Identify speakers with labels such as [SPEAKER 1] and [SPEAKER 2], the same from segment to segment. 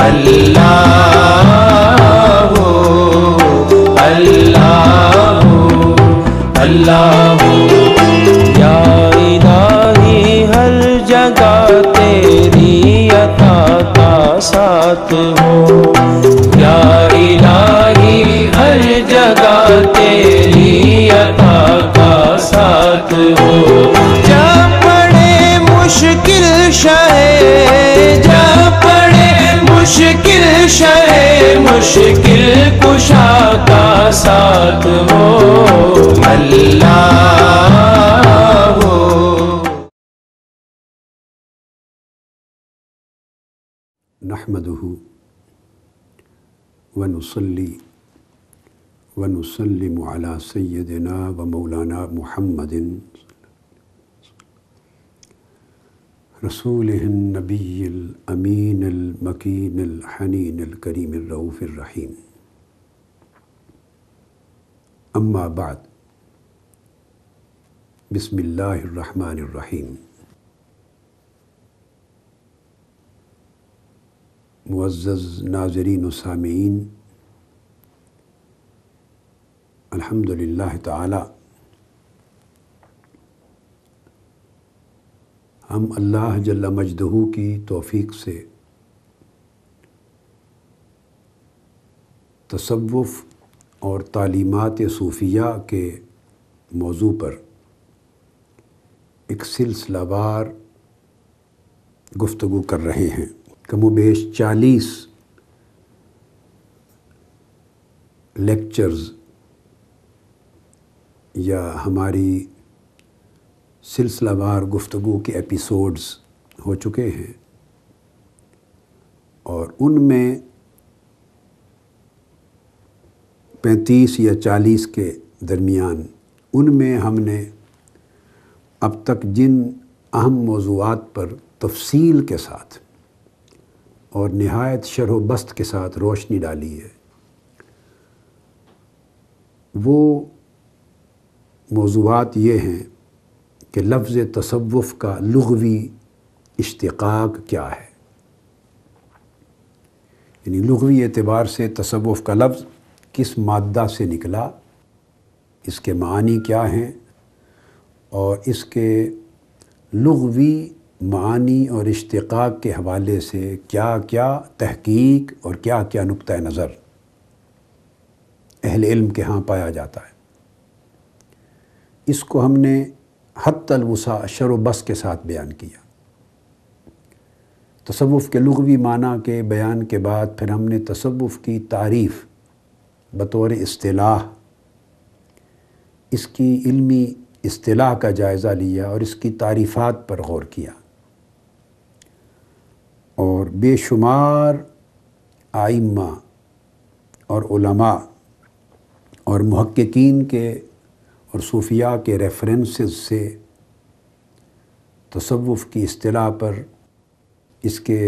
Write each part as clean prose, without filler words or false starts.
[SPEAKER 1] اللہ اللہ اللہ یا الہی ہر جگہ تیری عطا کا ساتھ ہو، یا الہی ہر جگہ تیری عطا کا ساتھ ہو۔ جب پڑے مشکل شے، جب پڑے مشکل شے، مشکل کشا کا ساتھ ہو، اللہ
[SPEAKER 2] نحمدہ ونصلی ونسلم علی سیدنا و مولانا محمد رسولہ النبی الامین المکین الحنین الکریم الرؤوف الرحیم، اما بعد، بسم اللہ الرحمن الرحیم۔ معزز ناظرین و سامعین، الحمدللہ تعالی ہم اللہ جل مجدہ کی توفیق سے تصوف اور تعلیمات صوفیہ کے موضوع پر ایک سلسلہ وار گفتگو کر رہے ہیں۔ کم و بیش 40 لیکچرز یا ہماری سلسلہ وار گفتگو کے ایپیسوڈز ہو چکے ہیں، اور ان میں 35 یا 40 کے درمیان ان میں ہم نے اب تک جن اہم موضوعات پر تفصیل کے ساتھ اور نہایت شرح و بسط کے ساتھ روشنی ڈالی ہے، وہ موضوعات یہ ہیں کہ لفظ تصوف کا لغوی اشتقاق کیا ہے، یعنی لغوی اعتبار سے تصوف کا لفظ کس مادہ سے نکلا، اس کے معنی کیا ہیں، اور اس کے لغوی معانی اور اشتقاق کے حوالے سے کیا کیا تحقیق اور کیا کیا نقطہ نظر اہل علم کے ہاں پایا جاتا ہے۔ اس کو ہم نے حتی الوسع شرح و بسط کے ساتھ بیان کیا۔ تصوف کے لغوی معنی کے بیان کے بعد پھر ہم نے تصوف کی تعریف بطور اصطلاح، اس کی علمی اصطلاح کا جائزہ لیا اور اس کی تعریفات پر غور کیا، اور بے شمار ائمہ اور علماء اور محققین کے اور صوفیاء کے ریفرنسز سے تصوف کی اصطلاح پر، اس کے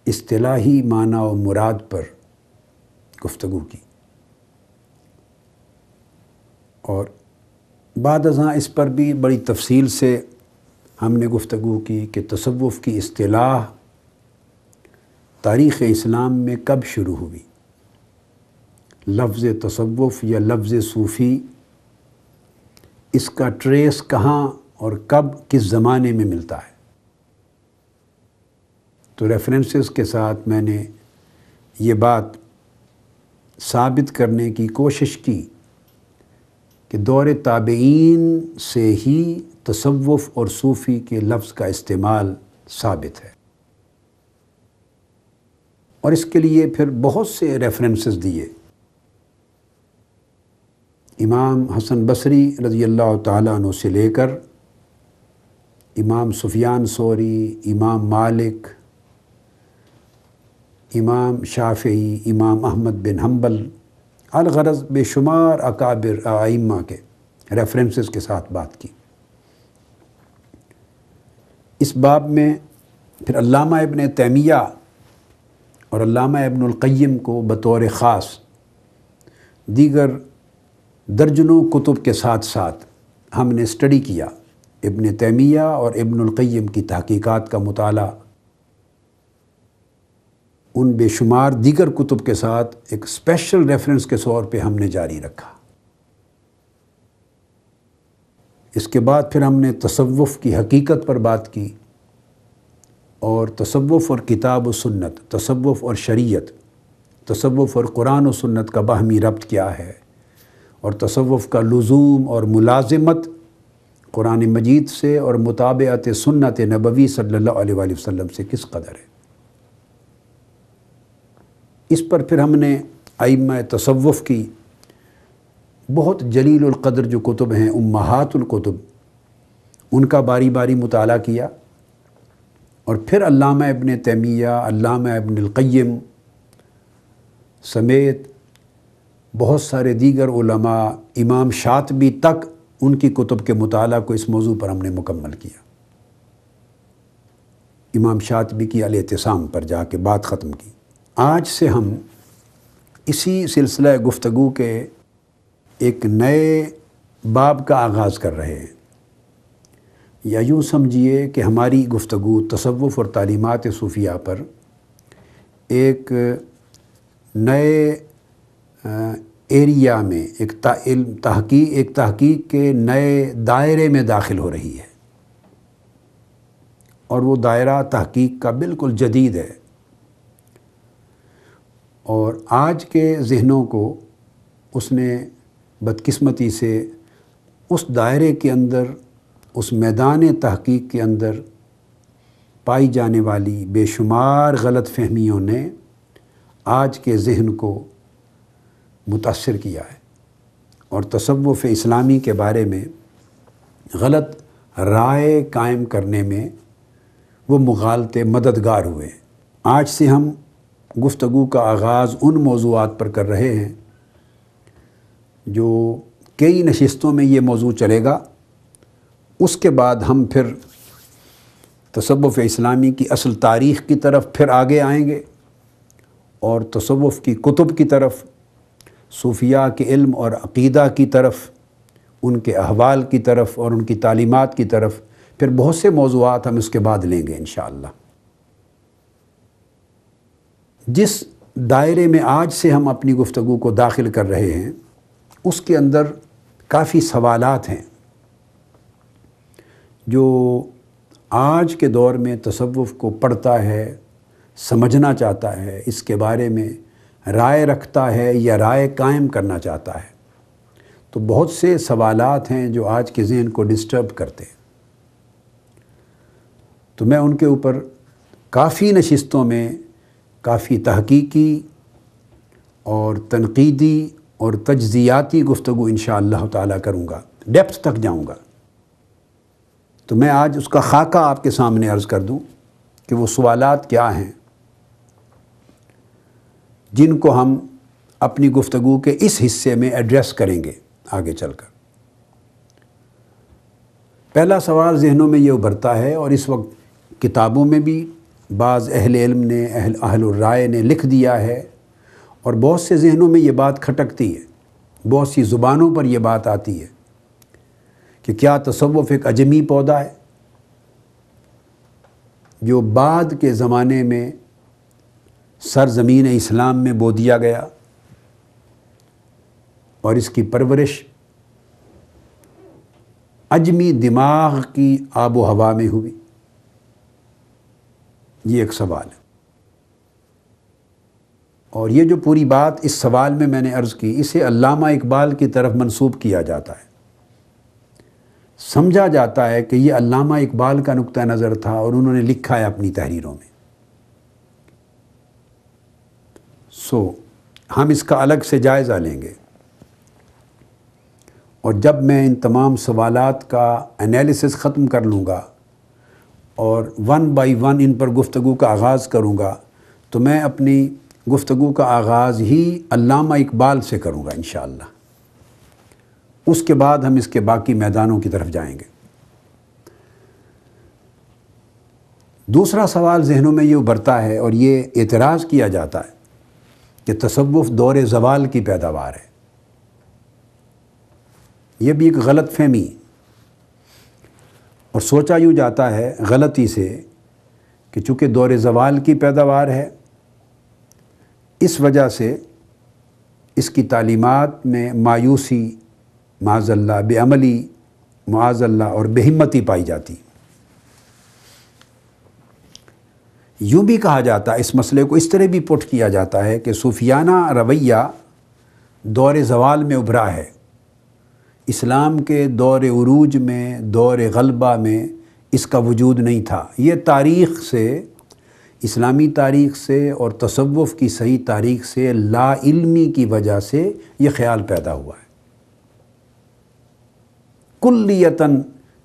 [SPEAKER 2] اصطلاحی معنی و مراد پر گفتگو کی، اور بعد ازاں اس پر بھی بڑی تفصیل سے ہم نے گفتگو کی کہ تصوف کی اصطلاح تاریخ اسلام میں کب شروع ہوئی، لفظ تصوف یا لفظ صوفی، اس کا ٹریس کہاں اور کب کس زمانے میں ملتا ہے۔ تو ریفرنسز کے ساتھ میں نے یہ بات ثابت کرنے کی کوشش کی کہ دور تابعین سے ہی تصوف اور صوفی کے لفظ کا استعمال ثابت ہے، اور اس کے لیے پھر بہت سے ریفرنسز دیے۔ امام حسن بصری رضی اللہ تعالیٰ عنہ سے لے کر امام سفیان ثوری، امام مالک، امام شافعی، امام احمد بن حنبل، الغرض بے شمار اکابر ائمہ کے ریفرنسز کے ساتھ بات کی۔ اس باب میں پھر علامہ ابن تیمیہ اور علامہ ابن القیم کو بطور خاص دیگر درجنوں کتب کے ساتھ ساتھ ہم نے اسٹڈی کیا، ابن تیمیہ اور ابن القیم کی تحقیقات کا مطالعہ ان بے شمار دیگر کتب کے ساتھ ایک اسپیشل ریفرنس کے طور پہ ہم نے جاری رکھا۔ اس کے بعد پھر ہم نے تصوف کی حقیقت پر بات کی، اور تصوف اور کتاب و سنت، تصوف اور شریعت، تصوف اور قرآن و سنت کا باہمی ربط کیا ہے، اور تصوف کا لزوم اور ملازمت قرآن مجید سے اور مطابعت سنت نبوی صلی اللہ علیہ وآلہ وسلم سے کس قدر ہے۔ اس پر پھر ہم نے ائمہ تصوف کی بہت جلیل القدر جو کتب ہیں، امہات الکتب، ان کا باری باری مطالعہ کیا، اور پھر علامہ ابن تیمیہ، علامہ ابن القیم سمیت بہت سارے دیگر علماء، امام شاطبی تک، ان کی کتب کے مطالعہ کو اس موضوع پر ہم نے مکمل کیا۔ امام شاطبی کی الاعتصام پر جا کے بات ختم کی۔ آج سے ہم اسی سلسلہ گفتگو کے ایک نئے باب کا آغاز کر رہے ہیں، یا یوں سمجھیے کہ ہماری گفتگو تصوف اور تعلیمات صوفیہ پر ایک نئے ایریا میں، ایک تحقیق کے نئے دائرے میں داخل ہو رہی ہے، اور وہ دائرہ تحقیق کا بالکل جدید ہے، اور آج کے ذہنوں کو اس نے بدقسمتی سے اس دائرے کے اندر، اس میدان تحقیق کے اندر پائی جانے والی بے شمار غلط فہمیوں نے آج کے ذہن کو متاثر کیا ہے، اور تصوف اسلامی کے بارے میں غلط رائے قائم کرنے میں وہ مغالطے مددگار ہوئے۔ آج سے ہم گفتگو کا آغاز ان موضوعات پر کر رہے ہیں جو کئی نشستوں میں یہ موضوع چلے گا۔ اس کے بعد ہم پھر تصوف اسلامی کی اصل تاریخ کی طرف پھر آگے آئیں گے، اور تصوف کی کتب کی طرف، صوفیاء کے علم اور عقیدہ کی طرف، ان کے احوال کی طرف اور ان کی تعلیمات کی طرف، پھر بہت سے موضوعات ہم اس کے بعد لیں گے انشاءاللہ۔ جس دائرے میں آج سے ہم اپنی گفتگو کو داخل کر رہے ہیں، اس کے اندر کافی سوالات ہیں جو آج کے دور میں تصوف کو پڑھتا ہے، سمجھنا چاہتا ہے، اس کے بارے میں رائے رکھتا ہے یا رائے قائم کرنا چاہتا ہے، تو بہت سے سوالات ہیں جو آج کے ذہن کو ڈسٹرب کرتے ہیں۔ تو میں ان کے اوپر کافی نشستوں میں کافی تحقیقی اور تنقیدی اور تجزیاتی گفتگو انشاءاللہ تعالیٰ کروں گا، ڈیپتھ تک جاؤں گا۔ تو میں آج اس کا خاکہ آپ کے سامنے عرض کر دوں کہ وہ سوالات کیا ہیں جن کو ہم اپنی گفتگو کے اس حصے میں ایڈریس کریں گے آگے چل کر۔ پہلا سوال ذہنوں میں یہ ابھرتا ہے، اور اس وقت کتابوں میں بھی بعض اہل علم نے، اہل الرائے نے لکھ دیا ہے، اور بہت سے ذہنوں میں یہ بات کھٹکتی ہے، بہت سی زبانوں پر یہ بات آتی ہے کہ کیا تصوف ایک اجمی پودا ہے جو بعد کے زمانے میں سرزمین اسلام میں بو دیا گیا، اور اس کی پرورش اجمی دماغ کی آب و ہوا میں ہوئی؟ یہ ایک سوال ہے، اور یہ جو پوری بات اس سوال میں نے عرض کی، اسے علامہ اقبال کی طرف منسوب کیا جاتا ہے۔ سمجھا جاتا ہے کہ یہ علامہ اقبال کا نقطہ نظر تھا، اور انہوں نے لکھا ہے اپنی تحریروں میں۔ ہم اس کا الگ سے جائزہ لیں گے، اور جب میں ان تمام سوالات کا انالیسس ختم کر لوں گا اور ون بائی ون ان پر گفتگو کا آغاز کروں گا، تو میں اپنی گفتگو کا آغاز ہی علامہ اقبال سے کروں گا انشاءاللہ۔ اس کے بعد ہم اس کے باقی میدانوں کی طرف جائیں گے۔ دوسرا سوال ذہنوں میں یہ ابھرتا ہے، اور یہ اعتراض کیا جاتا ہے کہ تصوف دور زوال کی پیداوار ہے۔ یہ بھی ایک غلط فہمی، اور سوچا یوں جاتا ہے غلطی سے کہ چونکہ دور زوال کی پیداوار ہے اس وجہ سے اس کی تعلیمات میں مایوسی معاذ اللہ، بے عملی معاذ اللہ اور بے ہمتی پائی جاتی۔ یوں بھی کہا جاتا ہے، اس مسئلے کو اس طرح بھی پٹ کیا جاتا ہے کہ صوفیانہ رویہ دور زوال میں ابھرا ہے، اسلام کے دور عروج میں، دور غلبہ میں اس کا وجود نہیں تھا۔ یہ تاریخ سے، اسلامی تاریخ سے اور تصوف کی صحیح تاریخ سے لا علمی کی وجہ سے یہ خیال پیدا ہوا ہے۔ کلیتاً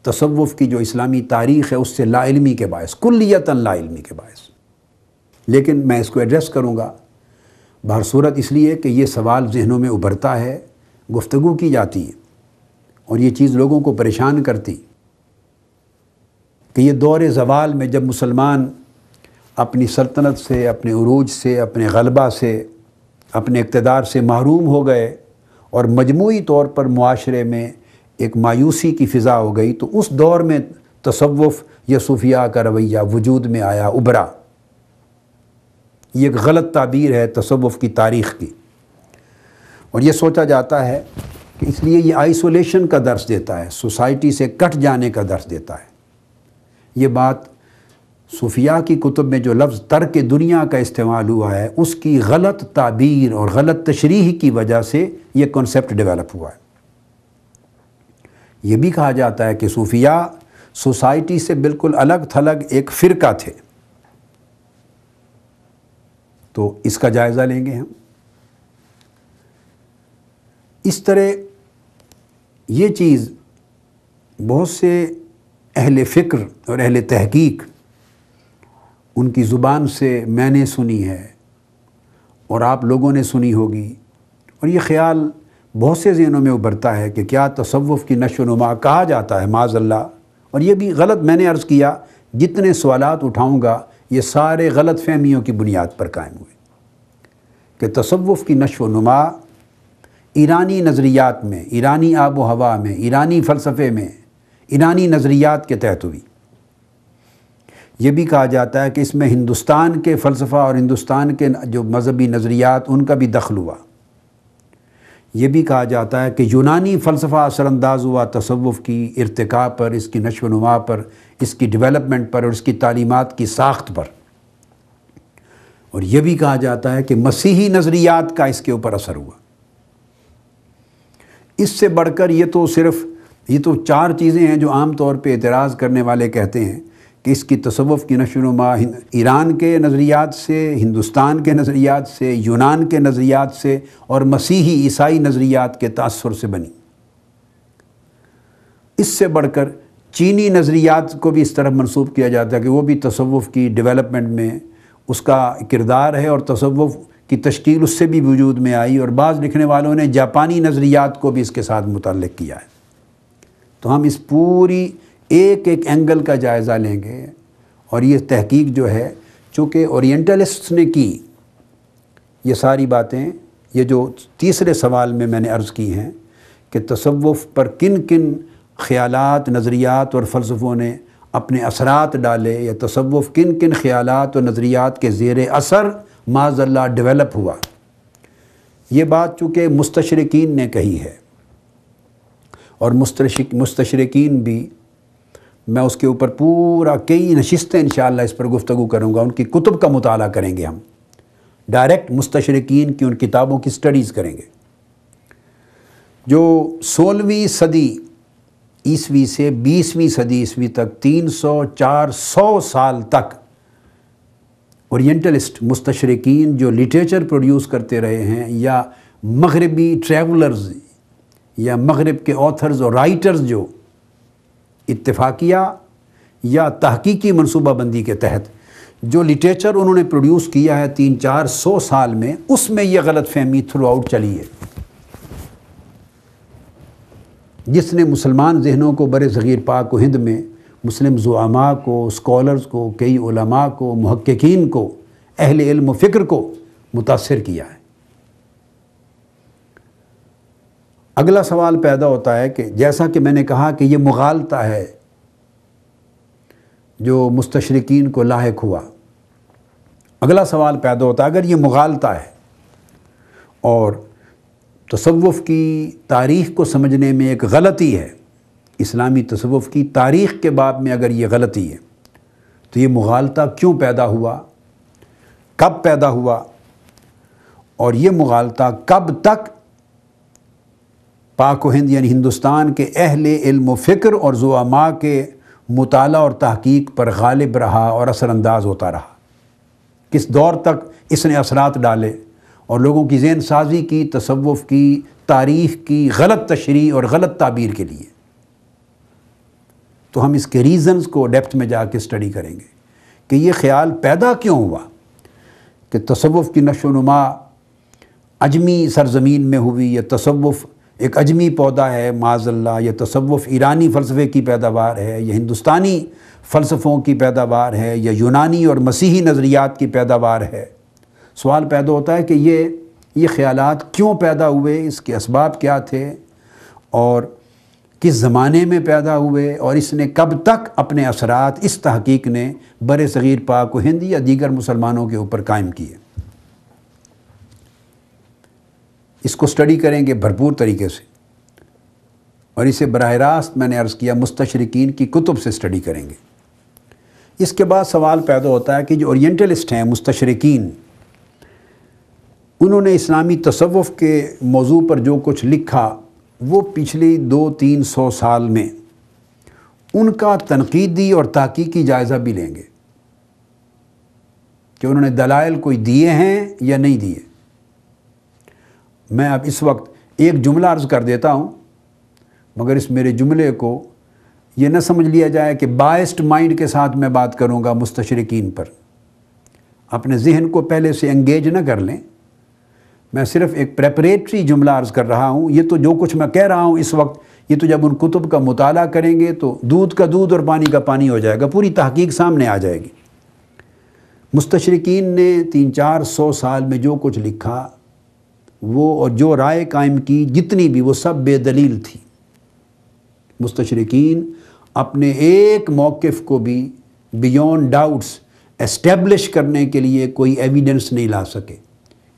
[SPEAKER 2] تصوف کی جو اسلامی تاریخ ہے اس سے لا علمی کے باعث، کلیتاً لا علمی کے باعث۔ لیکن میں اس کو ایڈریس کروں گا بہر صورت اس لیے کہ یہ سوال ذہنوں میں ابھرتا ہے، گفتگو کی جاتی ہے اور یہ چیز لوگوں کو پریشان کرتی کہ یہ دور زوال میں جب مسلمان اپنی سلطنت سے، اپنے عروج سے، اپنے غلبہ سے، اپنے اقتدار سے محروم ہو گئے اور مجموعی طور پر معاشرے میں ایک مایوسی کی فضا ہو گئی، تو اس دور میں تصوف یا صوفیاء کا رویہ وجود میں آیا، ابھرا۔ یہ ایک غلط تعبیر ہے تصوف کی تاریخ کی، اور یہ سوچا جاتا ہے کہ اس لیے یہ آئسولیشن کا درس دیتا ہے، سوسائٹی سے کٹ جانے کا درس دیتا ہے۔ یہ بات صوفیاء کی کتب میں جو لفظ ترک دنیا کا استعمال ہوا ہے، اس کی غلط تعبیر اور غلط تشریح کی وجہ سے یہ کنسیپٹ ڈیولپ ہوا ہے۔ یہ بھی کہا جاتا ہے کہ صوفیاء سوسائٹی سے بالکل الگ تھلگ ایک فرقہ تھے۔ تو اس کا جائزہ لیں گے ہم۔ اس طرح یہ چیز بہت سے اہل فکر اور اہل تحقیق ان کی زبان سے میں نے سنی ہے اور آپ لوگوں نے سنی ہوگی، اور یہ خیال بہت سے ذہنوں میں ابھرتا ہے کہ کیا تصوف کی نشو و نما کہا جاتا ہے معاذ اللہ، اور یہ بھی غلط، میں نے عرض کیا جتنے سوالات اٹھاؤں گا یہ سارے غلط فہمیوں کی بنیاد پر قائم ہوئے کہ تصوف کی نشو و نما ایرانی نظریات میں، ایرانی آب و ہوا میں، ایرانی فلسفے میں، ایرانی نظریات کے تحت ہوئی۔ یہ بھی کہا جاتا ہے کہ اس میں ہندوستان کے فلسفہ اور ہندوستان کے جو مذہبی نظریات ان کا بھی دخل ہوا۔ یہ بھی کہا جاتا ہے کہ یونانی فلسفہ اثر انداز ہوا تصوف کی ارتقاء پر، اس کی نشو و نما پر، اس کی ڈیولپمنٹ پر اور اس کی تعلیمات کی ساخت پر۔ اور یہ بھی کہا جاتا ہے کہ مسیحی نظریات کا اس کے اوپر اثر ہوا۔ اس سے بڑھ کر یہ تو چار چیزیں ہیں جو عام طور پہ اعتراض کرنے والے کہتے ہیں کہ اس کی تصوف کی نشو و نما ایران کے نظریات سے، ہندوستان کے نظریات سے، یونان کے نظریات سے اور مسیحی عیسائی نظریات کے تاثر سے بنی۔ اس سے بڑھ کر چینی نظریات کو بھی اس طرح منسوب کیا جاتا ہے کہ وہ بھی تصوف کی ڈیولپمنٹ میں اس کا کردار ہے اور تصوف کی تشکیل اس سے بھی وجود میں آئی، اور بعض لکھنے والوں نے جاپانی نظریات کو بھی اس کے ساتھ متعلق کیا ہے۔ تو ہم اس پوری ایک اینگل کا جائزہ لیں گے، اور یہ تحقیق جو ہے چونکہ اورینٹلسٹ نے کی، یہ ساری باتیں، یہ جو تیسرے سوال میں نے عرض کی ہیں کہ تصوف پر کن کن خیالات، نظریات اور فلسفوں نے اپنے اثرات ڈالے، یا تصوف کن کن خیالات اور نظریات کے زیر اثر معاذ اللہ ڈیولپ ہوا، یہ بات چونکہ مستشرقین نے کہی ہے، اور مستشرقین بھی، میں اس کے اوپر پورا کئی نشستیں انشاءاللہ اس پر گفتگو کروں گا، ان کی کتب کا مطالعہ کریں گے ہم، ڈائریکٹ مستشرقین کی ان کتابوں کی سٹڈیز کریں گے، جو 16ویں صدی عیسوی سے 20ویں صدی عیسوی تک 300-400 سال تک اورینٹلسٹ مستشرقین جو لٹریچر پروڈیوس کرتے رہے ہیں، یا مغربی ٹریولرز یا مغرب کے آتھرز اور رائٹرز جو اتفاقیہ یا تحقیقی منصوبہ بندی کے تحت جو لٹریچر انہوں نے پروڈیوس کیا ہے 300-400 سال میں، اس میں یہ غلط فہمی تھرو آؤٹ چلی ہے، جس نے مسلمان ذہنوں کو برِ صغیر پاک و ہند میں، مسلم زعماء کو، اسکالرز کو، کئی علماء کو، محققین کو، اہل علم و فکر کو متاثر کیا ہے۔ اگلا سوال پیدا ہوتا ہے کہ جیسا کہ میں نے کہا کہ یہ مغالطہ ہے جو مستشرقین کو لاحق ہوا، اگلا سوال پیدا ہوتا ہے اگر یہ مغالطہ ہے اور تصوف کی تاریخ کو سمجھنے میں ایک غلطی ہے، اسلامی تصوف کی تاریخ کے باب میں اگر یہ غلطی ہے تو یہ مغالطہ کیوں پیدا ہوا، کب پیدا ہوا، اور یہ مغالطہ کب تک پاک و ہند یعنی ہندوستان کے اہل علم و فکر اور زعماء کے مطالعہ اور تحقیق پر غالب رہا اور اثر انداز ہوتا رہا، کس دور تک اس نے اثرات ڈالے اور لوگوں کی ذہن سازی کی تصوف کی تاریخ کی غلط تشریح اور غلط تعبیر کے لیے۔ تو ہم اس کے ریزنز کو ڈیپتھ میں جا کے اسٹڈی کریں گے کہ یہ خیال پیدا کیوں ہوا کہ تصوف کی نشو و نما عجمی سرزمین میں ہوئی، یا تصوف ایک عجمی پودا ہے معاذ اللہ، یا تصوف ایرانی فلسفے کی پیداوار ہے، یا ہندوستانی فلسفوں کی پیداوار ہے، یا یونانی اور مسیحی نظریات کی پیداوار ہے۔ سوال پیدا ہوتا ہے کہ یہ خیالات کیوں پیدا ہوئے، اس کے اسباب کیا تھے، اور کس زمانے میں پیدا ہوئے، اور اس نے کب تک اپنے اثرات اس تحقیق نے بر صغیر پاک و ہند یا دیگر مسلمانوں کے اوپر قائم کیے۔ اس کو سٹڈی کریں گے بھرپور طریقے سے، اور اسے براہ راست میں نے عرض کیا مستشرقین کی کتب سے سٹڈی کریں گے۔ اس کے بعد سوال پیدا ہوتا ہے کہ جو اورینٹلسٹ ہیں مستشرقین، انہوں نے اسلامی تصوف کے موضوع پر جو کچھ لکھا وہ پچھلی 200-300 سال میں ان کا تنقیدی اور تحقیقی جائزہ بھی لیں گے کہ انہوں نے دلائل کوئی دیے ہیں یا نہیں دیے۔ میں اب اس وقت ایک جملہ عرض کر دیتا ہوں، مگر اس میرے جملے کو یہ نہ سمجھ لیا جائے کہ بائسڈ مائنڈ کے ساتھ میں بات کروں گا مستشرقین پر۔ اپنے ذہن کو پہلے سے انگیج نہ کر لیں، میں صرف ایک پریپریٹری جملہ عرض کر رہا ہوں۔ یہ تو جو کچھ میں کہہ رہا ہوں اس وقت، یہ تو جب ان کتب کا مطالعہ کریں گے تو دودھ کا دودھ اور پانی کا پانی ہو جائے گا، پوری تحقیق سامنے آ جائے گی۔ مستشرقین نے 300-400 سال میں جو کچھ لکھا وہ، اور جو رائے قائم کی جتنی بھی، وہ سب بے دلیل تھی۔ مستشرقین اپنے ایک موقف کو بھی بیونڈ ڈاؤٹس اسٹیبلش کرنے کے لیے کوئی ایویڈنس نہیں لا سکے،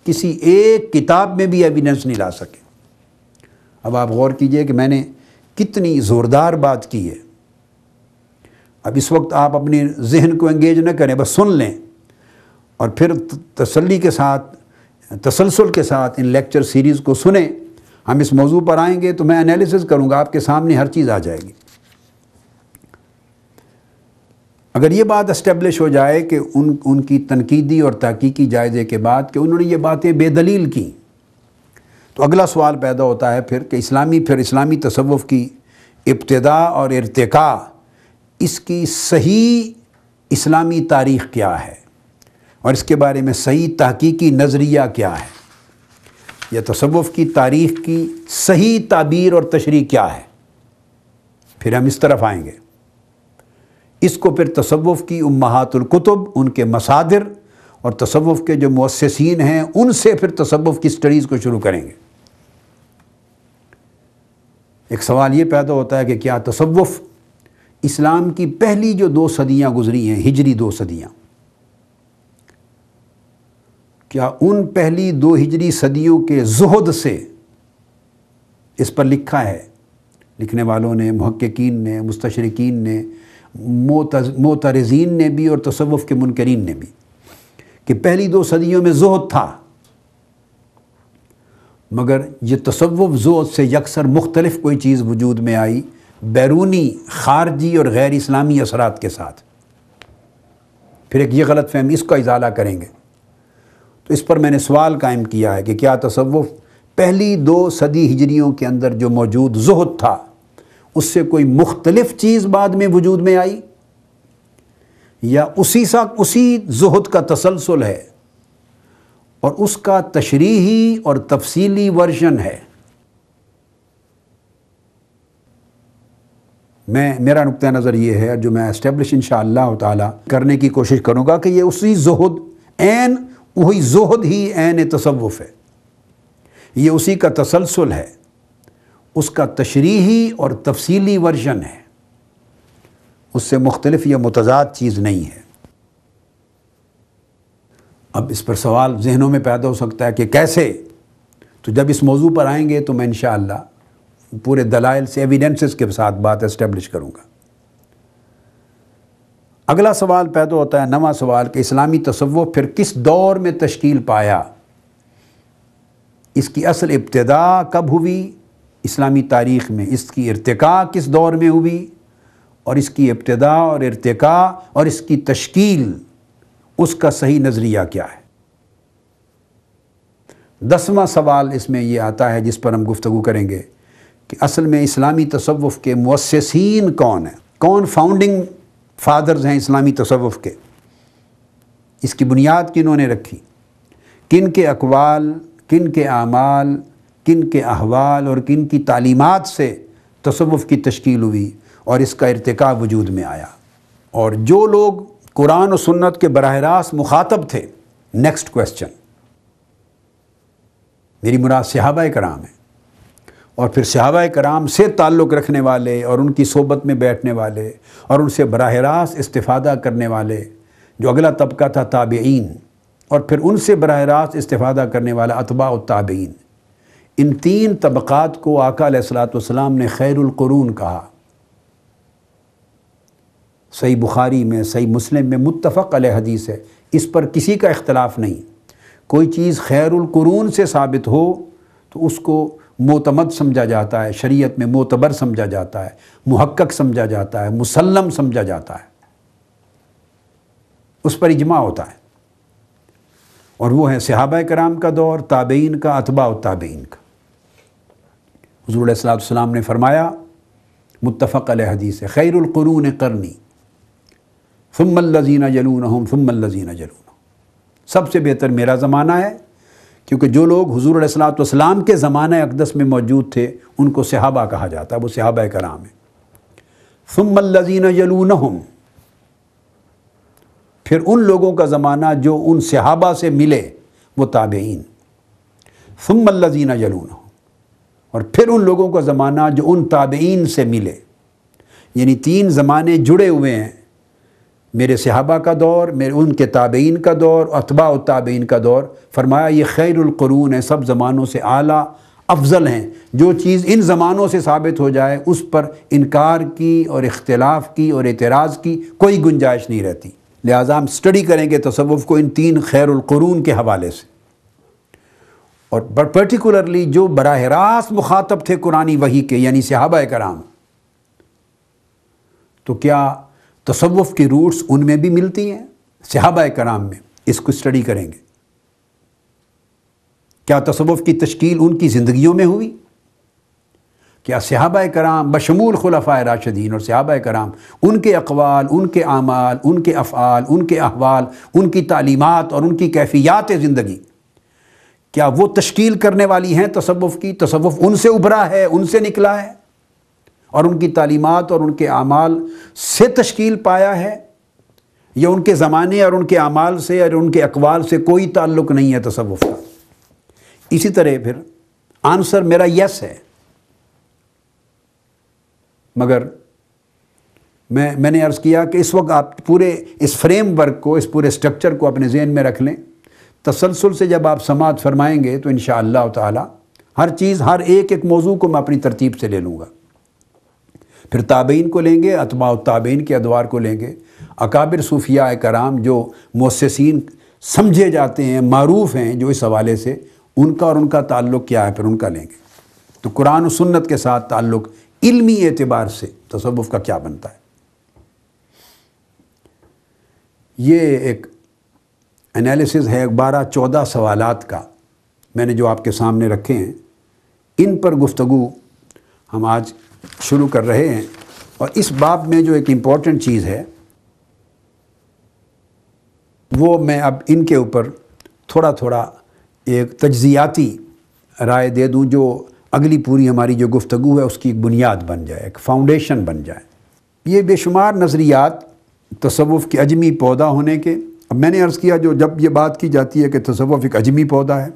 [SPEAKER 2] کسی ایک کتاب میں بھی ایویڈنس نہیں لا سکے۔ اب آپ غور کیجئے کہ میں نے کتنی زوردار بات کی ہے۔ اب اس وقت آپ اپنے ذہن کو انگیج نہ کریں، بس سن لیں، اور پھر تسلی کے ساتھ، تسلسل کے ساتھ ان لیکچر سیریز کو سنیں۔ ہم اس موضوع پر آئیں گے تو میں انالیسز کروں گا، آپ کے سامنے ہر چیز آ جائے گی۔ اگر یہ بات اسٹیبلش ہو جائے کہ ان کی تنقیدی اور تحقیقی جائزے کے بعد کہ انہوں نے یہ باتیں بے دلیل کی، تو اگلا سوال پیدا ہوتا ہے پھر کہ اسلامی تصوف کی ابتدا اور ارتقاء، اس کی صحیح اسلامی تاریخ کیا ہے، اور اس کے بارے میں صحیح تحقیقی نظریہ کیا ہے، یا تصوف کی تاریخ کی صحیح تعبیر اور تشریح کیا ہے۔ پھر ہم اس طرف آئیں گے، اس کو پھر تصوف کی امہات الکتب، ان کے مصادر اور تصوف کے جو مؤسسین ہیں ان سے پھر تصوف کی سٹڈیز کو شروع کریں گے۔ ایک سوال یہ پیدا ہوتا ہے کہ کیا تصوف اسلام کی پہلی جو 2 صدیاں گزری ہیں، ہجری 2 صدیاں، کیا ان پہلی 2 ہجری صدیوں کے زہد سے اس پر لکھا ہے؟ لکھنے والوں نے، محققین نے، مستشرقین نے، معترضین نے بھی، اور تصوف کے منکرین نے بھی، کہ پہلی 2 صدیوں میں زہد تھا، مگر یہ تصوف زہد سے یکسر مختلف کوئی چیز وجود میں آئی، بیرونی، خارجی اور غیر اسلامی اثرات کے ساتھ۔ پھر ایک یہ غلط فہمی، اس کا ازالہ کریں گے۔ تو اس پر میں نے سوال قائم کیا ہے کہ کیا تصوف پہلی 2 صدی ہجریوں کے اندر جو موجود زہد تھا اس سے کوئی مختلف چیز بعد میں وجود میں آئی، یا اسی زہد کا تسلسل ہے اور اس کا تشریحی اور تفصیلی ورژن ہے؟ میرا نقطہ نظر یہ ہے، جو میں اسٹیبلش انشاءاللہ تعالی کرنے کی کوشش کروں گا، کہ یہ اسی زہد، وہی زہد ہی عین تصوف ہے، یہ اسی کا تسلسل ہے، اس کا تشریحی اور تفصیلی ورژن ہے، اس سے مختلف یا متضاد چیز نہیں ہے۔ اب اس پر سوال ذہنوں میں پیدا ہو سکتا ہے کہ کیسے؟ تو جب اس موضوع پر آئیں گے تو میں انشاءاللہ پورے دلائل سے ایویڈنسز کے ساتھ بات اسٹیبلش کروں گا۔ اگلا سوال پیدا ہوتا ہے، نواں سوال، کہ اسلامی تصوف پھر کس دور میں تشکیل پایا؟ اس کی اصل ابتدا کب ہوئی اسلامی تاریخ میں؟ اس کی ارتقاء کس دور میں ہوئی؟ اور اس کی ابتدا اور ارتقاء اور اس کی تشکیل، اس کا صحیح نظریہ کیا ہے؟ 10واں سوال اس میں یہ آتا ہے جس پر ہم گفتگو کریں گے کہ اصل میں اسلامی تصوف کے مؤسسین کون ہیں؟ کون فاؤنڈنگ فادرز ہیں اسلامی تصوف کے؟ اس کی بنیاد کنہوں نے رکھی؟ کن کے اقوال، کن کے اعمال، کن کے احوال اور کن کی تعلیمات سے تصوف کی تشکیل ہوئی اور اس کا ارتقاء وجود میں آیا؟ اور جو لوگ قرآن و سنت کے براہ راست مخاطب تھے، نیکسٹ کویسچن، میری مراد صحابہ کرام ہیں، اور پھر صحابہ کرام سے تعلق رکھنے والے اور ان کی صحبت میں بیٹھنے والے اور ان سے براہ راست استفادہ کرنے والے، جو اگلا طبقہ تھا تابعین، اور پھر ان سے براہ راست استفادہ کرنے والا اتباع التابعین۔ ان 3 طبقات کو آقا علیہ الصلوۃ والسلام نے خیر القرون کہا۔ صحیح بخاری میں، صحیح مسلم میں متفق علیہ حدیث ہے، اس پر کسی کا اختلاف نہیں۔ کوئی چیز خیر القرون سے ثابت ہو تو اس کو معتمد سمجھا جاتا ہے، شریعت میں معتبر سمجھا جاتا ہے، محقق سمجھا جاتا ہے، مسلم سمجھا جاتا ہے، اس پر اجماع ہوتا ہے، اور وہ ہے صحابہ کرام کا دور، تابعین کا، اتباع التابعین کا۔ حضور علیہ الصلوۃ والسلام نے فرمایا، متفق علیہ حدیث ہے، خیر القرون قرنی ثم الذین یلونہم ثم الذین یلونہم، سب سے بہتر میرا زمانہ ہے، کیونکہ جو لوگ حضور علیہ الصلوۃ والسلام کے زمانہ اقدس میں موجود تھے ان کو صحابہ کہا جاتا ہے، وہ صحابہ کرام ہیں۔ ثم الذین یلونہم، پھر ان لوگوں کا زمانہ جو ان صحابہ سے ملے، وہ تابعین۔ ثم الذین یلونہم، اور پھر ان لوگوں کا زمانہ جو ان تابعین سے ملے، یعنی 3 زمانے جڑے ہوئے ہیں، میرے صحابہ کا دور، ان کے تابعین کا دور، اتباع التابعین کا دور۔ فرمایا یہ خیر القرون ہے، سب زمانوں سے اعلیٰ افضل ہیں۔ جو چیز ان زمانوں سے ثابت ہو جائے اس پر انکار کی اور اختلاف کی اور اعتراض کی کوئی گنجائش نہیں رہتی۔ لہٰذا ہم اسٹڈی کریں گے تصوف کو ان 3 خیر القرون کے حوالے سے، اور پرٹیکولرلی جو براہ راست مخاطب تھے قرآنی وحی کے، یعنی صحابہ کرام، تو کیا تصوف کی روٹس ان میں بھی ملتی ہیں؟ صحابہ کرام میں، اس کو اسٹڈی کریں گے۔ کیا تصوف کی تشکیل ان کی زندگیوں میں ہوئی؟ کیا صحابہ کرام بشمول خلفائے راشدین اور صحابہ کرام، ان کے اقوال، ان کے اعمال، ان کے افعال، ان کے احوال، ان کی تعلیمات اور ان کی کیفیات زندگی، کیا وہ تشکیل کرنے والی ہیں تصوف کی؟ تصوف ان سے ابھرا ہے، ان سے نکلا ہے، اور ان کی تعلیمات اور ان کے اعمال سے تشکیل پایا ہے، یا ان کے زمانے اور ان کے اعمال سے اور ان کے اقوال سے کوئی تعلق نہیں ہے تصوف کا؟ اسی طرح پھر آنسر میرا یس ہے، مگر میں نے عرض کیا کہ اس وقت آپ پورے اس فریم ورک کو، اس پورے سٹرکچر کو اپنے ذہن میں رکھ لیں۔ تسلسل سے جب آپ سماعت فرمائیں گے تو انشاءاللہ تعالی ہر چیز، ہر ایک موضوع کو میں اپنی ترتیب سے لے لوں گا۔ پھر تابعین کو لیں گے، اتباع التابعین کے ادوار کو لیں گے، اکابر صوفیاء کرام جو مؤسسین سمجھے جاتے ہیں، معروف ہیں جو اس حوالے سے، ان کا اور ان کا تعلق کیا ہے، پھر ان کا لیں گے۔ تو قرآن و سنت کے ساتھ تعلق علمی اعتبار سے تصوف کا کیا بنتا ہے؟ یہ ایک انالیسز ہے 12-14 سوالات کا، میں نے جو آپ کے سامنے رکھے ہیں، ان پر گفتگو ہم آج شروع کر رہے ہیں۔ اور اس باب میں جو ایک امپورٹنٹ چیز ہے وہ میں اب ان کے اوپر تھوڑا تھوڑا ایک تجزیاتی رائے دے دوں، جو اگلی پوری ہماری جو گفتگو ہے اس کی ایک بنیاد بن جائے، ایک فاؤنڈیشن بن جائے۔ یہ بے شمار نظریات تصوف کے عجمی پودا ہونے کے، اب میں نے عرض کیا جو جب یہ بات کی جاتی ہے کہ تصوف ایک عجمی پودا ہے،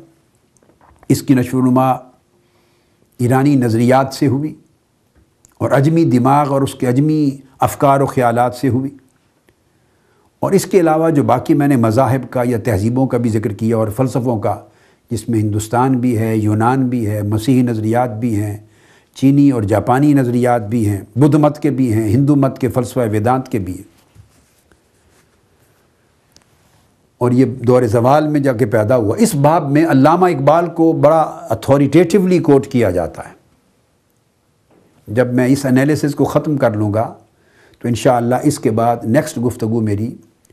[SPEAKER 2] اس کی نشو و نما ایرانی نظریات سے ہوئی، اور عجمی دماغ اور اس کے عجمی افکار و خیالات سے ہوئی، اور اس کے علاوہ جو باقی میں نے مذاہب کا یا تہذیبوں کا بھی ذکر کیا اور فلسفوں کا، جس میں ہندوستان بھی ہے، یونان بھی ہے، مسیحی نظریات بھی ہیں، چینی اور جاپانی نظریات بھی ہیں، بدھ مت کے بھی ہیں، ہندو مت کے فلسفہ ویدانت کے بھی ہیں، اور یہ دور زوال میں جا کے پیدا ہوا۔ اس باب میں علامہ اقبال کو بڑا اتھارٹیٹیولی کوٹ کیا جاتا ہے۔ جب میں اس انالیسس کو ختم کر لوں گا تو انشاءاللہ اس کے بعد نیکسٹ گفتگو میری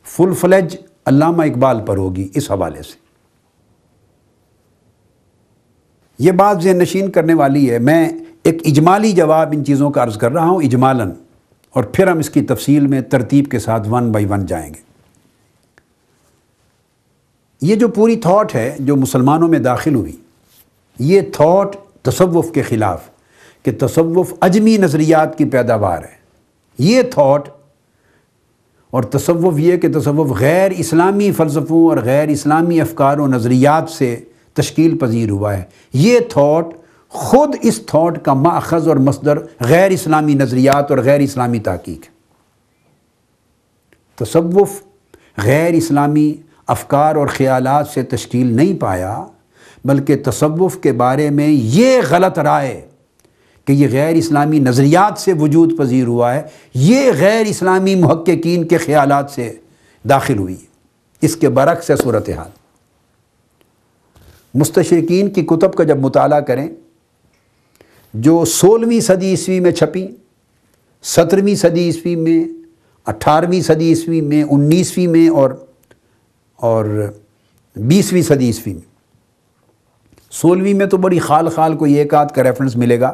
[SPEAKER 2] فل فلیج علامہ اقبال پر ہوگی اس حوالے سے۔ یہ بات ذہن نشین کرنے والی ہے۔ میں ایک اجمالی جواب ان چیزوں کا عرض کر رہا ہوں اجمالاً، اور پھر ہم اس کی تفصیل میں ترتیب کے ساتھ ون بائی ون جائیں گے۔ یہ جو پوری تھاٹ ہے جو مسلمانوں میں داخل ہوئی، یہ تھاٹ تصوف کے خلاف کہ تصوف عجمی نظریات کی پیداوار ہے، یہ تھاٹ، اور تصوف یہ کہ تصوف غیر اسلامی فلسفوں اور غیر اسلامی افکار و نظریات سے تشکیل پذیر ہوا ہے، یہ تھاٹ خود اس تھاٹ کا ماخذ اور مصدر غیر اسلامی نظریات اور غیر اسلامی تحقیق ہے۔ تصوف غیر اسلامی افکار اور خیالات سے تشکیل نہیں پایا، بلکہ تصوف کے بارے میں یہ غلط رائے کہ یہ غیر اسلامی نظریات سے وجود پذیر ہوا ہے، یہ غیر اسلامی محققین کے خیالات سے داخل ہوئی ہے۔ اس کے برعکس ہے صورتحال۔ مستشرقین کی کتب کا جب مطالعہ کریں جو 16ویں صدی عیسوی میں چھپی، 17ویں صدی عیسوی میں، 18ویں صدی عیسوی میں، 19ویں میں اور 20ویں صدی عیسوی میں، 16ویں میں تو بڑی خال خال کو ایک آدھ کا ریفرنس ملے گا،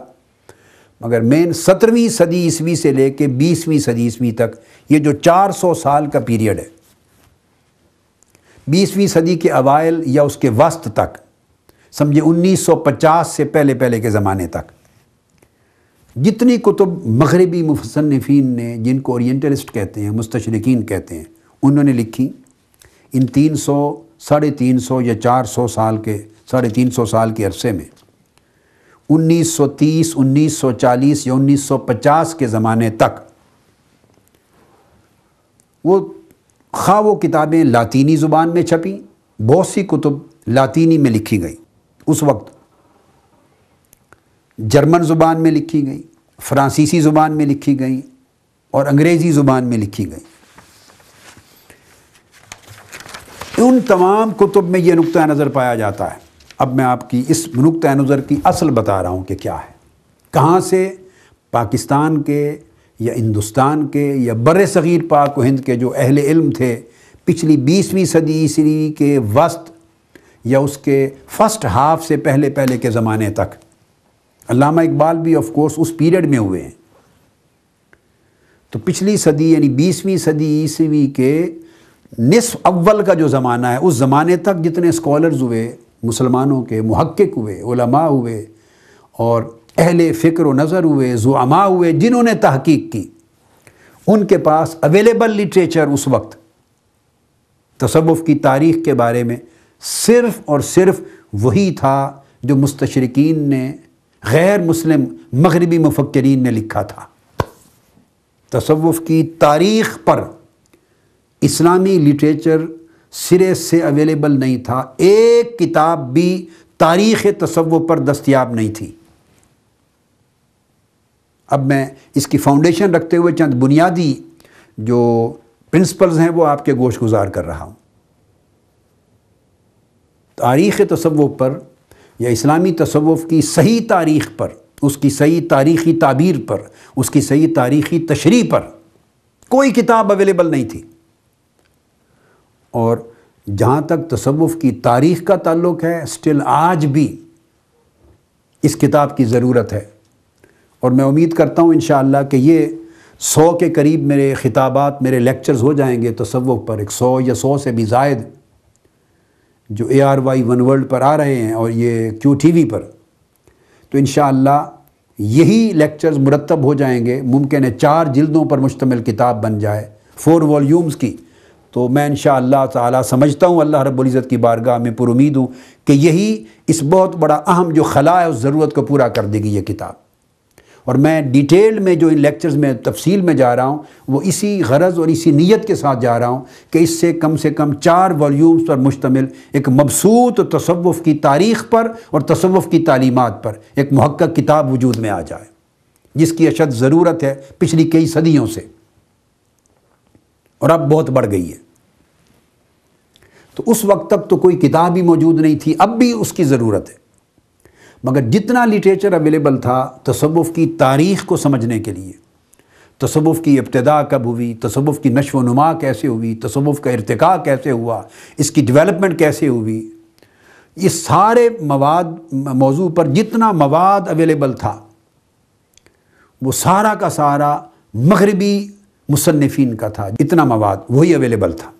[SPEAKER 2] مگر مین 17ویں صدی عیسوی سے لے کے 20ویں صدی عیسوی تک یہ جو 400 سال کا پیریڈ ہے، 20ویں صدی کے اوائل یا اس کے وسط تک، سمجھے 1950 سے پہلے کے زمانے تک، جتنی کتب مغربی مصنفین نے، جن کو اورینٹلسٹ کہتے ہیں، مستشرقین کہتے ہیں، انہوں نے لکھی، ان 300 ساڑھے 300 یا 400 سال کے، 350 سال کے عرصے میں 1930 1940 یا 1950 کے زمانے تک وہ کتابیں لاطینی زبان میں چھپیں، بہت سی کتب لاطینی میں لکھی گئی، اس وقت جرمن زبان میں لکھی گئی، فرانسیسی زبان میں لکھی گئی اور انگریزی زبان میں لکھی گئی۔ ان تمام کتب میں یہ نقطہ نظر پایا جاتا ہے۔ اب میں آپ کی اس نقطہ نظر کی اصل بتا رہا ہوں کہ کیا ہے، کہاں سے پاکستان کے یا ہندوستان کے یا بر صغیر پاک و ہند کے جو اہل علم تھے پچھلی 20ویں صدی عیسوی کے وسط یا اس کے فرسٹ ہاف سے پہلے کے زمانے تک، علامہ اقبال بھی آف کورس اس پیریڈ میں ہوئے ہیں، تو پچھلی صدی یعنی 20ویں صدی عیسوی کے نصف اول کا جو زمانہ ہے، اس زمانے تک جتنے اسکالرز ہوئے، مسلمانوں کے محقق ہوئے، علماء ہوئے اور اہل فکر و نظر ہوئے، زعماء ہوئے، جنہوں نے تحقیق کی، ان کے پاس اویلیبل لٹریچر اس وقت تصوف کی تاریخ کے بارے میں صرف اور صرف وہی تھا جو مستشرقین نے، غیر مسلم مغربی مفکرین نے لکھا تھا۔ تصوف کی تاریخ پر اسلامی لٹریچر سرے سے اویلیبل نہیں تھا، ایک کتاب بھی تاریخ تصوف پر دستیاب نہیں تھی۔ اب میں اس کی فاؤنڈیشن رکھتے ہوئے چند بنیادی جو پرنسپلز ہیں وہ آپ کے گوش گزار کر رہا ہوں۔ تاریخ تصوف پر یا اسلامی تصوف کی صحیح تاریخ پر، اس کی صحیح تاریخی تعبیر پر، اس کی صحیح تاریخی تشریح پر کوئی کتاب اویلیبل نہیں تھی، اور جہاں تک تصوف کی تاریخ کا تعلق ہے سٹل آج بھی اس کتاب کی ضرورت ہے، اور میں امید کرتا ہوں انشاءاللہ کہ یہ 100 کے قریب میرے خطابات، میرے لیکچرز ہو جائیں گے تصوف پر، 100 یا 100 سے بھی زائد جو ARY ون ورلڈ پر آ رہے ہیں اور یہ QTV پر، تو انشاءاللہ یہی لیکچرز مرتب ہو جائیں گے، ممکن ہے 4 جلدوں پر مشتمل کتاب بن جائے، 4 والیومز کی، تو میں انشاءاللہ تعالی سمجھتا ہوں اللہ رب العزت کی بارگاہ میں پر امید ہوں کہ یہی اس بہت بڑا اہم جو خلا ہے اس ضرورت کو پورا کر دے گی یہ کتاب، اور میں ڈیٹیل میں جو ان لیکچرز میں تفصیل میں جا رہا ہوں وہ اسی غرض اور اسی نیت کے ساتھ جا رہا ہوں کہ اس سے کم 4 والیومز پر مشتمل ایک مبسوط تصوف کی تاریخ پر اور تصوف کی تعلیمات پر ایک محقق کتاب وجود میں آ جائے، جس کی اشد ضرورت ہے پچھلی کئی صدیوں سے، اور اب بہت بڑھ گئی ہے۔ تو اس وقت تک تو کوئی کتاب ہی موجود نہیں تھی، اب بھی اس کی ضرورت ہے، مگر جتنا لٹریچر اویلیبل تھا تصوف کی تاریخ کو سمجھنے کے لیے، تصوف کی ابتدا کب ہوئی، تصوف کی نشو و نما کیسے ہوئی، تصوف کا ارتقاء کیسے ہوا، اس کی ڈیولپمنٹ کیسے ہوئی، یہ سارے موضوع پر جتنا مواد اویلیبل تھا وہ سارا کا سارا مغربی مصنفین کا تھا، اتنا مواد وہی اویلیبل تھا،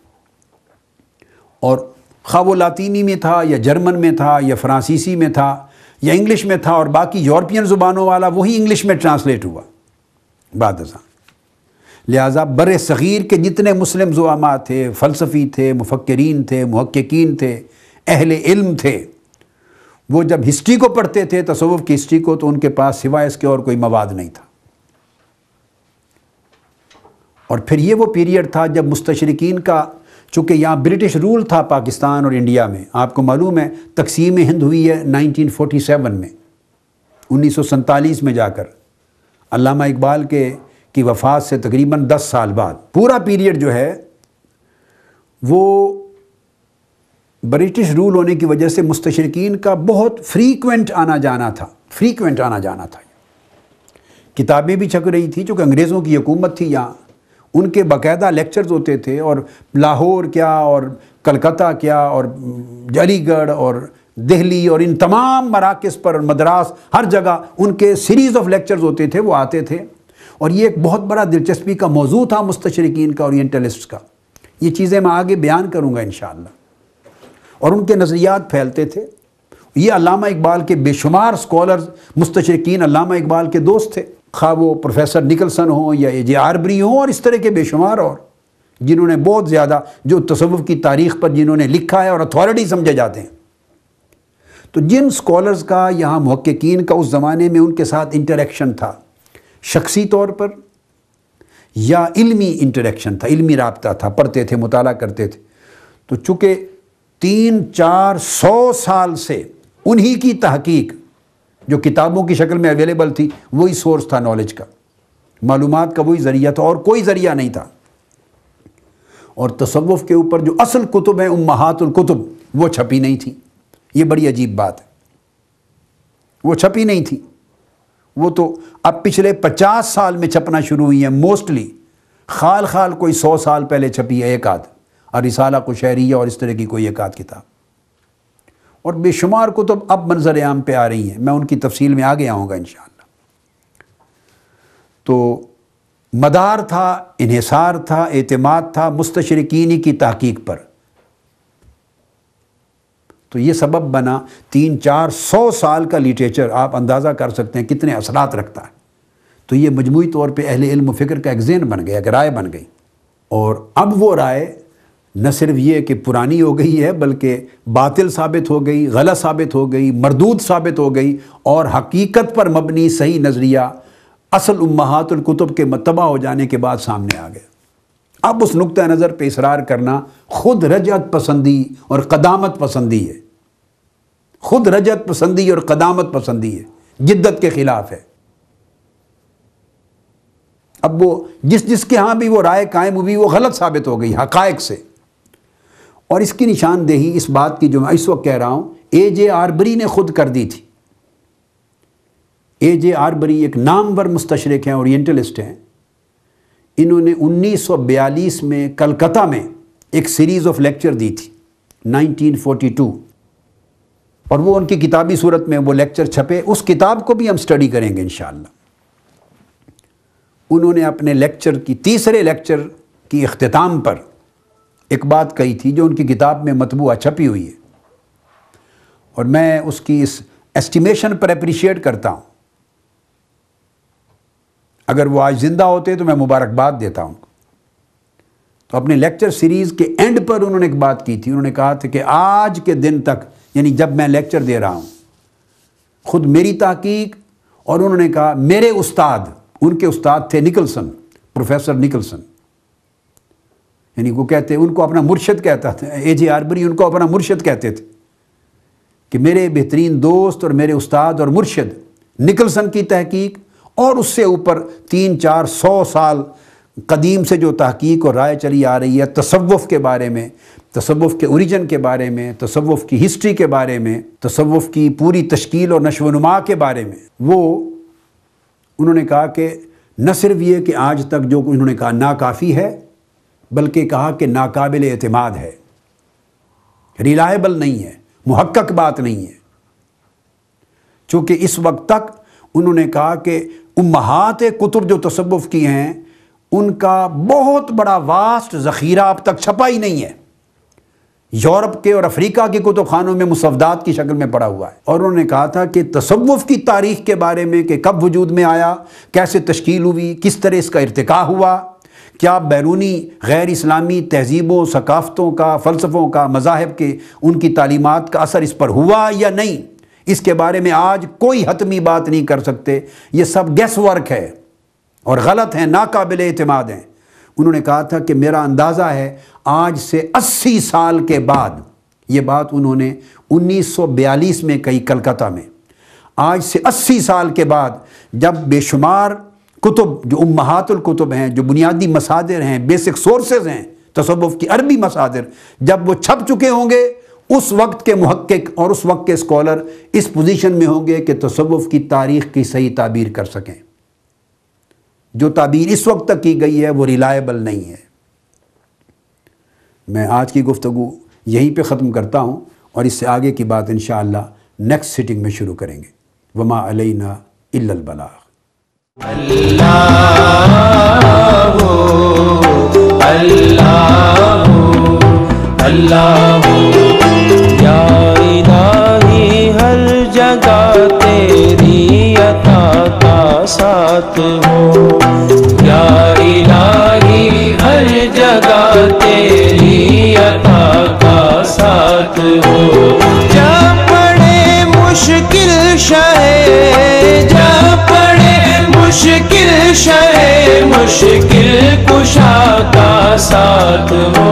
[SPEAKER 2] اور خواہ وہ لاطینی میں تھا یا جرمن میں تھا یا فرانسیسی میں تھا یا انگلش میں تھا، اور باقی یورپین زبانوں والا وہی انگلش میں ٹرانسلیٹ ہوا بعد ازاں۔ لہٰذا بر صغیر کے جتنے مسلم زعماء تھے، فلسفی تھے، مفکرین تھے، محققین تھے، اہل علم تھے، وہ جب ہسٹری کو پڑھتے تھے، تصوف کی ہسٹری کو، تو ان کے پاس سوائے اس کے اور کوئی مواد نہیں تھا۔ اور پھر یہ وہ پیریڈ تھا جب مستشرقین کا، چونکہ یہاں برٹش رول تھا پاکستان اور انڈیا میں، آپ کو معلوم ہے تقسیم ہند ہوئی ہے 1947 میں، 1947 میں جا کر، علامہ اقبال کی وفات سے تقریباً 10 سال بعد۔ پورا پیریڈ جو ہے وہ برٹش رول ہونے کی وجہ سے مستشرقین کا بہت فریکوینٹ آنا جانا تھا، کتابیں بھی چھپ رہی تھیں، چونکہ انگریزوں کی حکومت تھی یہاں، ان کے باقاعدہ لیکچرز ہوتے تھے، اور لاہور کیا اور کلکتہ کیا اور علی گڑھ اور دہلی اور ان تمام مراکز پر، مدراس، ہر جگہ ان کے سیریز آف لیکچرز ہوتے تھے، وہ آتے تھے، اور یہ ایک بہت بڑا دلچسپی کا موضوع تھا مستشرقین کا، اورینٹلسٹ کا۔ یہ چیزیں میں آگے بیان کروں گا انشاءاللہ، اور ان کے نظریات پھیلتے تھے۔ یہ علامہ اقبال کے بے شمار سکولرز مستشرقین علامہ اقبال کے دوست تھے، خواہ وہ پروفیسر نکلسن ہوں یا اے جے آربری ہوں، اور اس طرح کے بے شمار اور جنہوں نے بہت زیادہ، جو تصوف کی تاریخ پر جنہوں نے لکھا ہے اور اتھارٹی سمجھے جاتے ہیں۔ تو جن سکولرز کا یہاں، محققین کا، اس زمانے میں ان کے ساتھ انٹریکشن تھا، شخصی طور پر یا علمی انٹریکشن تھا، علمی رابطہ تھا، پڑھتے تھے، مطالعہ کرتے تھے، تو چونکہ 300-400 سال سے انہی کی تحقیق جو کتابوں کی شکل میں اویلیبل تھی، وہی سورس تھا نالج کا، معلومات کا وہی ذریعہ تھا، اور کوئی ذریعہ نہیں تھا۔ اور تصوف کے اوپر جو اصل کتب ہیں، امہات الکتب، وہ چھپی نہیں تھی۔ یہ بڑی عجیب بات ہے، وہ چھپی نہیں تھی، وہ تو اب پچھلے 50 سال میں چھپنا شروع ہوئی ہیں، موسٹلی خال کوئی 100 سال پہلے چھپی ہے ایک آدھ، اور رسالہ قشیریہ اور اس طرح کی کوئی ایک آدھ کتاب، اور بے شمار کتب اب منظر عام پہ آ رہی ہیں، میں ان کی تفصیل میں آگے آؤں گا انشاءاللہ۔ تو مدار تھا، انحصار تھا، اعتماد تھا مستشرقینی کی تحقیق پر، تو یہ سبب بنا 300-400 سال کا لٹریچر، آپ اندازہ کر سکتے ہیں کتنے اثرات رکھتا ہے۔ تو یہ مجموعی طور پہ اہل علم و فکر کا ایک ذہن بن گیا، ایک رائے بن گئی، اور اب وہ رائے نہ صرف یہ کہ پرانی ہو گئی ہے، بلکہ باطل ثابت ہو گئی، غلط ثابت ہو گئی، مردود ثابت ہو گئی، اور حقیقت پر مبنی صحیح نظریہ اصل امہات الکتب کے متبع ہو جانے کے بعد سامنے آ گیا۔ اب اس نقطہ نظر پہ اصرار کرنا خود رجعت پسندی اور قدامت پسندی ہے، خود رجعت پسندی اور قدامت پسندی ہے، جدت کے خلاف ہے۔ اب وہ جس کے ہاں بھی وہ رائے قائم ہوئی، وہ غلط ثابت ہو گئی حقائق سے، اور اس کی نشاندہی اس بات کی جو میں اس وقت کہہ رہا ہوں، اے جے آربری نے خود کر دی تھی۔ اے جے آربری ایک نامور مستشرق ہیں، اورینٹلسٹ ہیں، انہوں نے 1942 میں کلکتہ میں ایک سیریز آف لیکچر دی تھی، 1942، اور وہ ان کی کتابی صورت میں وہ لیکچر چھپے، اس کتاب کو بھی ہم سٹڈی کریں گے انشاءاللہ۔ انہوں نے اپنے لیکچر کی، تیسرے لیکچر کی اختتام پر ایک بات کہی تھی جو ان کی کتاب میں مطبوعہ چھپی ہوئی ہے، اور میں اس کی اس ایسٹیمیشن پر اپریشیٹ کرتا ہوں۔ اگر وہ آج زندہ ہوتے تو میں مبارکباد دیتا ہوں۔ تو اپنے لیکچر سیریز کے اینڈ پر انہوں نے ایک بات کی تھی، انہوں نے کہا تھا کہ آج کے دن تک، یعنی جب میں لیکچر دے رہا ہوں، خود میری تحقیق اور انہوں نے کہا میرے استاد، ان کے استاد تھے نکلسن، پروفیسر نکلسن، یعنی وہ کہتے ان کو اپنا مرشد کہتا تھا، اے جے آربری ان کو اپنا مرشد کہتے تھے کہ میرے بہترین دوست اور میرے استاد اور مرشد نکلسن کی تحقیق اور اس سے اوپر 300-400 سال قدیم سے جو تحقیق اور رائے چلی آ رہی ہے تصوف کے بارے میں، تصوف کے اوریجن کے بارے میں، تصوف کی ہسٹری کے بارے میں، تصوف کی پوری تشکیل اور نشو و نما کے بارے میں، وہ انہوں نے کہا کہ نہ صرف یہ کہ آج تک جو انہوں نے کہا ناکافی ہے، بلکہ کہا کہ ناقابل اعتماد ہے، ریلائبل نہیں ہے، محقق بات نہیں ہے، چونکہ اس وقت تک انہوں نے کہا کہ امہات کتب جو تصوف کی ہیں ان کا بہت بڑا واسٹ ذخیرہ اب تک چھپا ہی نہیں ہے، یورپ کے اور افریقہ کے کتب خانوں میں مصودات کی شکل میں پڑا ہوا ہے۔ اور انہوں نے کہا تھا کہ تصوف کی تاریخ کے بارے میں کہ کب وجود میں آیا، کیسے تشکیل ہوئی، کس طرح اس کا ارتقاء ہوا، کیا بیرونی غیر اسلامی تہذیبوں، ثقافتوں کا، فلسفوں کا، مذاہب کے ان کی تعلیمات کا اثر اس پر ہوا یا نہیں، اس کے بارے میں آج کوئی حتمی بات نہیں کر سکتے، یہ سب گیس ورک ہے اور غلط ہیں، ناقابل اعتماد ہیں۔ انہوں نے کہا تھا کہ میرا اندازہ ہے آج سے 80 سال کے بعد، یہ بات انہوں نے 1942 میں کہی کلکتہ میں، آج سے 80 سال کے بعد جب بے شمار کتب جو امہات الکتب ہیں، جو بنیادی مصادر ہیں، بیسک سورسز ہیں تصوف کی، عربی مصادر، جب وہ چھپ چکے ہوں گے، اس وقت کے محقق اور اس وقت کے اسکالر اس پوزیشن میں ہوں گے کہ تصوف کی تاریخ کی صحیح تعبیر کر سکیں۔ جو تعبیر اس وقت تک کی گئی ہے وہ ریلائبل نہیں ہے۔ میں آج کی گفتگو یہیں پہ ختم کرتا ہوں اور اس سے آگے کی بات انشاءاللہ نیکسٹ سیٹنگ میں شروع کریں گے۔ وما علینا الا البلاغ۔
[SPEAKER 1] اللہ یا الہی ہر جگہ تیری عطا کا ساتھ ہو، یا الہی ہر جگہ تیری عطا کا ساتھ ہو۔ جب پڑے مشکل شے، جب پڑے مشکل شے، مشکل کشا کا ساتھ ہو۔